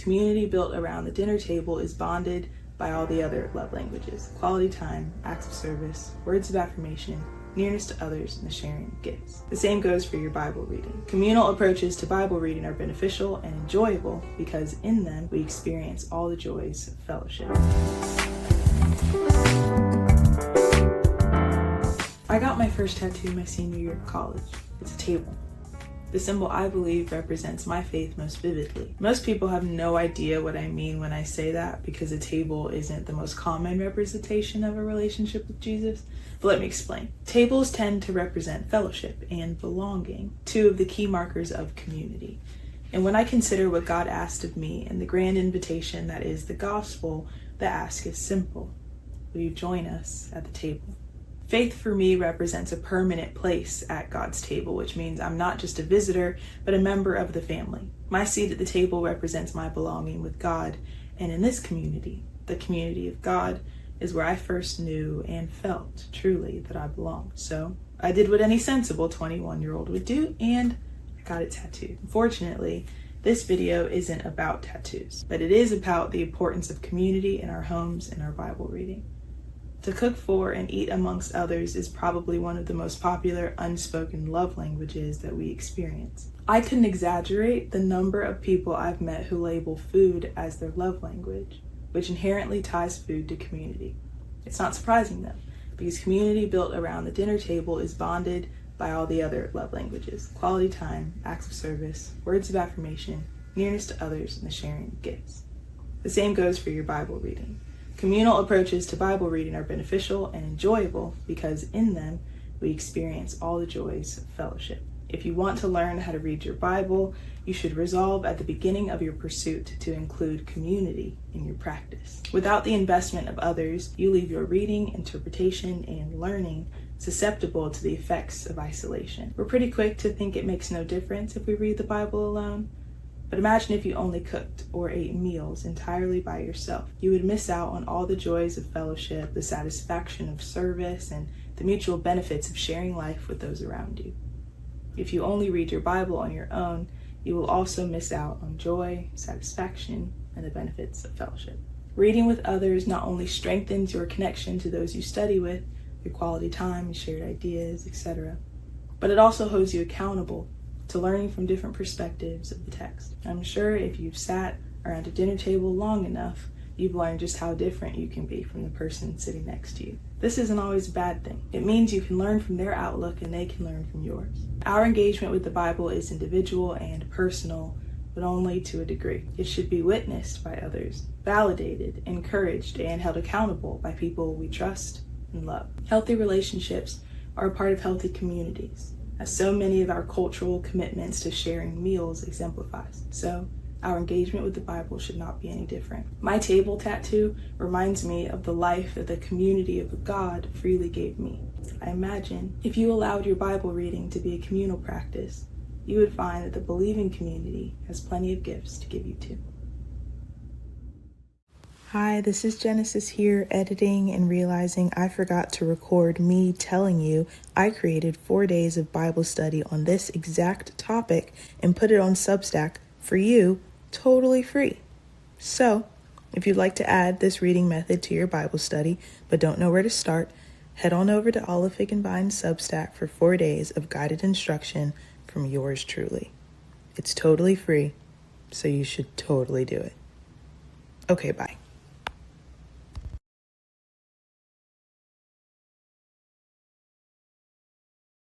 community built around the dinner table is bonded by all the other love languages: quality time, acts of service, words of affirmation, nearness to others, and the sharing of gifts. The same goes for your Bible reading. Communal approaches to Bible reading are beneficial and enjoyable because in them we experience all the joys of fellowship. I got my first tattoo my senior year of college. It's a table. The symbol, I believe, represents my faith most vividly. Most people have no idea what I mean when I say that because a table isn't the most common representation of a relationship with Jesus. But let me explain. Tables tend to represent fellowship and belonging, two of the key markers of community. And when I consider what God asked of me and the grand invitation that is the gospel, the ask is simple. Will you join us at the table? Faith for me represents a permanent place at God's table, which means I'm not just a visitor, but a member of the family. My seat at the table represents my belonging with God, and in this community, the community of God, is where I first knew and felt truly that I belonged. So I did what any sensible 21-year-old would do, and I got it tattooed. Unfortunately, this video isn't about tattoos, but it is about the importance of community in our homes and our Bible reading. To cook for and eat amongst others is probably one of the most popular unspoken love languages that we experience. I couldn't exaggerate the number of people I've met who label food as their love language, which inherently ties food to community. It's not surprising though, because community built around the dinner table is bonded by all the other love languages: quality time, acts of service, words of affirmation, nearness to others, and the sharing of gifts. The same goes for your Bible reading. Communal approaches to Bible reading are beneficial and enjoyable because in them we experience all the joys of fellowship. If you want to learn how to read your Bible, you should resolve at the beginning of your pursuit to include community in your practice. Without the investment of others, you leave your reading, interpretation, and learning susceptible to the effects of isolation. We're pretty quick to think it makes no difference if we read the Bible alone. But imagine if you only cooked or ate meals entirely by yourself. You would miss out on all the joys of fellowship, the satisfaction of service, and the mutual benefits of sharing life with those around you. If you only read your Bible on your own, you will also miss out on joy, satisfaction, and the benefits of fellowship. Reading with others not only strengthens your connection to those you study with, your quality time, shared ideas, etc., but it also holds you accountable to learning from different perspectives of the text. I'm sure if you've sat around a dinner table long enough, you've learned just how different you can be from the person sitting next to you. This isn't always a bad thing. It means you can learn from their outlook and they can learn from yours. Our engagement with the Bible is individual and personal, but only to a degree. It should be witnessed by others, validated, encouraged, and held accountable by people we trust and love. Healthy relationships are a part of healthy communities, as so many of our cultural commitments to sharing meals exemplifies. So, our engagement with the Bible should not be any different. My table tattoo reminds me of the life that the community of God freely gave me. I imagine if you allowed your Bible reading to be a communal practice, you would find that the believing community has plenty of gifts to give you too. Hi, this is Genesis here, editing and realizing I forgot to record me telling you I created 4 days of Bible study on this exact topic and put it on Substack for you, totally free. So, if you'd like to add this reading method to your Bible study, but don't know where to start, head on over to Olive Fig and Vine's Substack for 4 days of guided instruction from yours truly. It's totally free, so you should totally do it. Okay, bye.